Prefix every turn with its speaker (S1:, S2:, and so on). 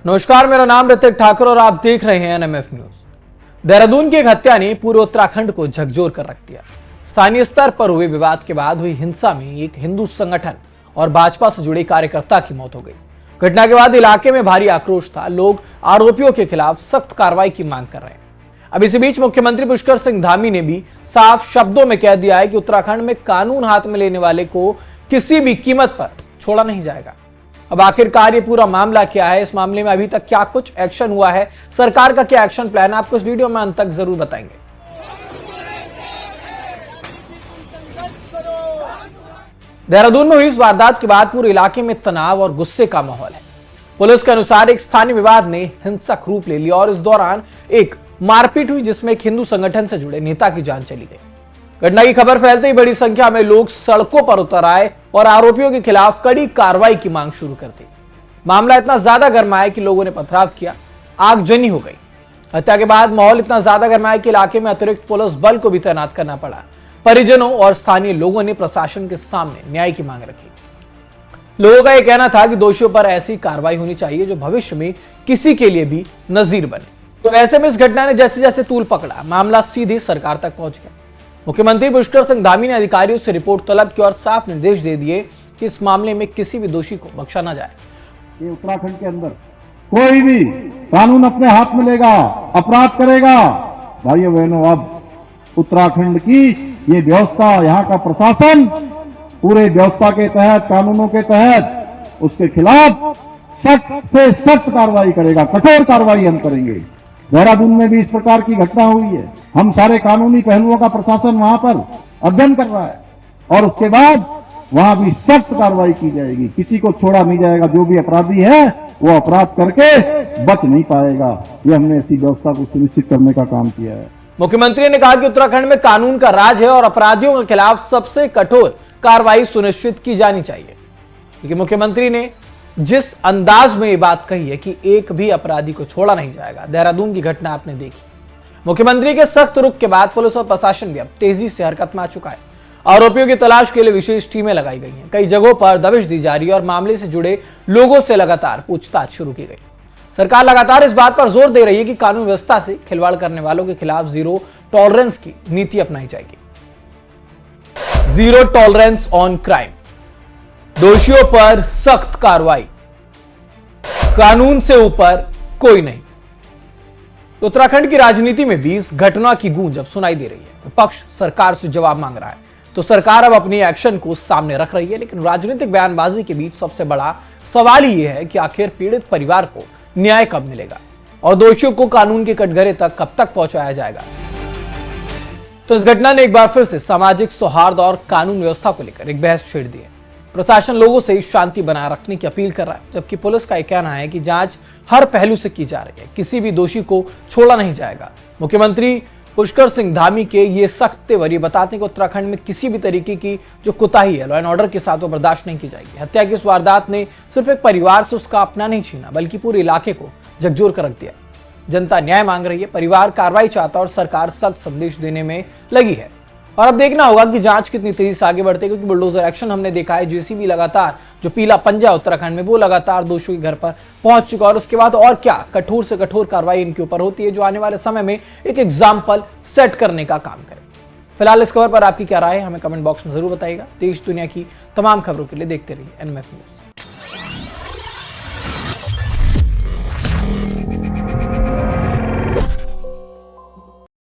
S1: नमस्कार, मेरा नाम ऋतिक ठाकुर और आप देख रहे हैं एनएमएफ न्यूज। देहरादून की एक हत्या ने पूरे उत्तराखंड को झकझोर कर रख दिया। स्थानीय स्तर पर हुए विवाद के बाद हुई हिंसा में एक हिंदू संगठन और भाजपा से जुड़े कार्यकर्ता की मौत हो गई। घटना के बाद इलाके में भारी आक्रोश था। लोग आरोपियों के खिलाफ सख्त कार्रवाई की मांग कर रहे हैं। अब इसी बीच मुख्यमंत्री पुष्कर सिंह धामी ने भी साफ शब्दों में कह दिया है कि उत्तराखंड में कानून हाथ में लेने वाले को किसी भी कीमत पर छोड़ा नहीं जाएगा। अब आखिरकार ये पूरा मामला क्या है, इस मामले में अभी तक क्या कुछ एक्शन हुआ है, सरकार का क्या एक्शन प्लान है, आपको इस वीडियो में अंत तक जरूर बताएंगे। देहरादून में हुई इस वारदात के बाद पूरे इलाके में तनाव और गुस्से का माहौल है। पुलिस के अनुसार एक स्थानीय विवाद ने हिंसक रूप ले लिया और इस दौरान एक मारपीट हुई जिसमें एक हिंदू संगठन से जुड़े नेता की जान चली गई। घटना की खबर फैलते ही बड़ी संख्या में लोग सड़कों पर उतर आए और आरोपियों के खिलाफ कड़ी कार्रवाई की मांग शुरू कर दी। मामला इतना ज्यादा गरमाया कि लोगों ने पथराव किया, आगजनी हो गई। हत्या के बाद माहौल इतना ज्यादा गरमाया कि इलाके में अतिरिक्त पुलिस बल को भी तैनात करना पड़ा। परिजनों और स्थानीय लोगों ने प्रशासन के सामने न्याय की मांग रखी। लोगों का यह कहना था कि दोषियों पर ऐसी कार्रवाई होनी चाहिए जो भविष्य में किसी के लिए भी नजीर बने। तो ऐसे में इस घटना ने जैसे जैसे तूल पकड़ा, मामला सीधे सरकार तक पहुंच गया। मुख्यमंत्री पुष्कर सिंह धामी ने अधिकारियों से रिपोर्ट तलब की और साफ निर्देश दे दिए कि इस मामले में किसी भी दोषी को बख्शा न जाए।
S2: ये उत्तराखंड के अंदर कोई भी कानून अपने हाथ में लेगा, अपराध करेगा, भाइयों बहनों, अब उत्तराखंड की ये व्यवस्था, यहाँ का प्रशासन पूरे व्यवस्था के तहत, कानूनों के तहत उसके खिलाफ सख्त से सख्त कार्रवाई करेगा, कठोर कार्रवाई हम करेंगे। देहरादून में भी इस प्रकार की घटना हुई है। हम सारे कानूनी पहलुओं का प्रशासन वहां पर अध्ययन कर रहा है और उसके बाद वहां भी सख्त कार्रवाई की जाएगी। किसी को छोड़ा नहीं जाएगा। जो भी अपराधी है वो अपराध करके बच नहीं पाएगा। ये हमने ऐसी व्यवस्था को सुनिश्चित करने का काम किया है।
S1: मुख्यमंत्री ने कहा कि उत्तराखंड में कानून का राज है और अपराधियों के खिलाफ सबसे कठोर कार्रवाई सुनिश्चित की जानी चाहिए। क्योंकि मुख्यमंत्री ने जिस अंदाज में ये बात कही है कि एक भी अपराधी को छोड़ा नहीं जाएगा, देहरादून की घटना आपने देखी। मुख्यमंत्री के सख्त रुख के बाद पुलिस और प्रशासन भी अब तेजी से हरकत में आ चुका है। आरोपियों की तलाश के लिए विशेष टीमें लगाई गई हैं। कई जगहों पर दबिश दी जा रही है और मामले से जुड़े लोगों से लगातार पूछताछ शुरू की गई। सरकार लगातार इस बात पर जोर दे रही है कि कानून व्यवस्था से खिलवाड़ करने वालों के खिलाफ जीरो टॉलरेंस की नीति अपनाई जाएगी। जीरो टॉलरेंस ऑन क्राइम, दोषियों पर सख्त कार्रवाई, कानून से ऊपर कोई नहीं। उत्तराखंड की राजनीति में भी इस घटना की गूंज अब सुनाई दे रही है। विपक्ष सरकार से जवाब मांग रहा है तो सरकार अब अपनी एक्शन को सामने रख रही है। लेकिन राजनीतिक बयानबाजी के बीच सबसे बड़ा सवाल ही है कि आखिर पीड़ित परिवार को न्याय कब मिलेगा और दोषियों को कानून के कटघरे तक कब तक पहुंचाया जाएगा। तो इस घटना ने एक बार फिर से सामाजिक सौहार्द और कानून व्यवस्था को लेकर एक बहस छेड़ दी है। प्रशासन लोगों से शांति बनाए रखने की अपील कर रहा है, जबकि पुलिस का यह कहना है कि जांच हर पहलू से की जा रही है, किसी भी दोषी को छोड़ा नहीं जाएगा। मुख्यमंत्री पुष्कर सिंह धामी के ये सख्त तेवर ये बताते हैं कि उत्तराखंड में किसी भी तरीके की जो कुताही है लॉ एंड ऑर्डर के साथ वो बर्दाश्त नहीं की जाएगी। हत्या की इस वारदात ने सिर्फ एक परिवार से उसका अपना नहीं छीना, बल्कि पूरे इलाके को झकझोर कर रख दिया। जनता न्याय मांग रही है, परिवार कार्रवाई चाहता और सरकार सख्त संदेश देने में लगी है। और अब देखना होगा कि जांच कितनी तेजी से आगे बढ़ती है, क्योंकि बुलडोजर एक्शन हमने देखा है। जेसीबी लगातार जो पीला पंजा उत्तराखंड में वो लगातार दोषियों के घर पर पहुंच चुका और उसके बाद और क्या कठोर से कठोर कार्रवाई इनके ऊपर होती है जो आने वाले समय में एक एग्जाम्पल सेट करने का काम करे। फिलहाल इस खबर पर आपकी क्या राय है, हमें कमेंट बॉक्स में जरूर बताइएगा। देश दुनिया की तमाम खबरों के लिए देखते रहिए एनएमएफ न्यूज।